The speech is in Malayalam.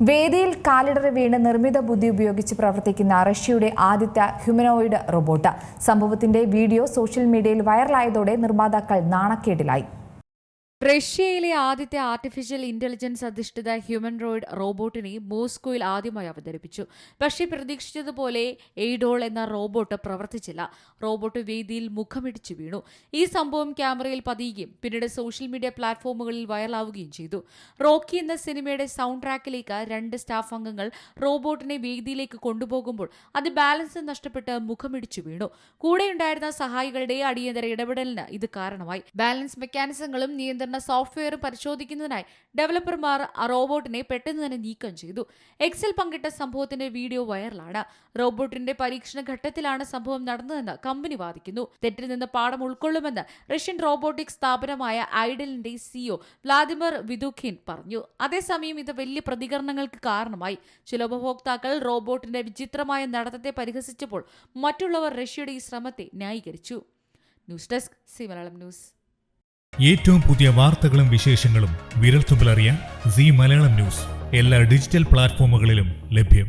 വേദിയിൽ കാലിടറി വീണ് നിർമ്മിത ബുദ്ധി ഉപയോഗിച്ച് പ്രവർത്തിക്കുന്ന റഷ്യയുടെ ആദ്യത്തെ ഹ്യൂമനോയിഡ് റോബോട്ട്. സംഭവത്തിന്റെ വീഡിയോ സോഷ്യൽ മീഡിയയിൽ വൈറലായതോടെ നിർമ്മാതാക്കൾ നാണക്കേടിലായി. റഷ്യയിലെ ആദ്യത്തെ ആർട്ടിഫിഷ്യൽ ഇന്റലിജൻസ് അധിഷ്ഠിത ഹ്യൂമനോയിഡ് റോബോട്ടിനെ മോസ്കോയിൽ ആദ്യമായി അവതരിപ്പിച്ചു. പക്ഷേ പ്രതീക്ഷിച്ചതുപോലെ എയ്ഡോൾ എന്ന റോബോട്ട് പ്രവർത്തിച്ചില്ല. റോബോട്ട് വേദിയിൽ മുഖമിടിച്ചു വീണു. ഈ സംഭവം ക്യാമറയിൽ പതിയുകയും പിന്നീട് സോഷ്യൽ മീഡിയ പ്ലാറ്റ്ഫോമുകളിൽ വൈറലാവുകയും ചെയ്തു. റോക്കി എന്ന സിനിമയുടെ സൗണ്ട് ട്രാക്കിലേക്ക് 2 സ്റ്റാഫ് അംഗങ്ങൾ റോബോട്ടിനെ വേദിയിലേക്ക് കൊണ്ടുപോകുമ്പോൾ അത് ബാലൻസ് നഷ്ടപ്പെട്ട് മുഖമിടിച്ചു വീണു. കൂടെയുണ്ടായിരുന്ന സഹായികളുടെ അടിയന്തര ഇടപെടലിന് ഇത് കാരണമായി. ബാലൻസ് മെക്കാനിസങ്ങളും നിയന്ത്രണ സോഫ്റ്റ്വെയർ പരിശോധിക്കുന്നതിനായി ഡെവലപ്പർമാർ റോബോട്ടിനെ പെട്ടെന്ന് തന്നെ നീക്കം ചെയ്തു. എക്സിൽ പങ്കിട്ട സംഭവത്തിന്റെ വീഡിയോ വൈറലാണ്. റോബോട്ടിന്റെ പരീക്ഷണ ഘട്ടത്തിലാണ് സംഭവം നടന്നതെന്ന് കമ്പനി വാദിക്കുന്നു. തെറ്റിൽ നിന്ന് പാഠം ഉൾക്കൊള്ളുമെന്ന് റഷ്യൻ റോബോട്ടിക്സ് സ്ഥാപനമായ ഐഡലിന്റെ സിഇഒ വ്ളാദിമിർ വിദുഖിൻ പറഞ്ഞു. അതേസമയം ഇത് വലിയ പ്രതികരണങ്ങൾക്ക് കാരണമായി. ചില ഉപഭോക്താക്കൾ റോബോട്ടിന്റെ വിചിത്രമായ നടത്തത്തെ പരിഹസിച്ചപ്പോൾ മറ്റുള്ളവർ റഷ്യയുടെ ഈ ശ്രമത്തെ ന്യായീകരിച്ചു. News desk C Malayalam news. ഏറ്റവും പുതിയ വാർത്തകളും വിശേഷങ്ങളും വിരൽത്തുമ്പിലറിയാൻ സി മലയാളം ന്യൂസ് എല്ലാ ഡിജിറ്റൽ പ്ലാറ്റ്ഫോമുകളിലും ലഭ്യം.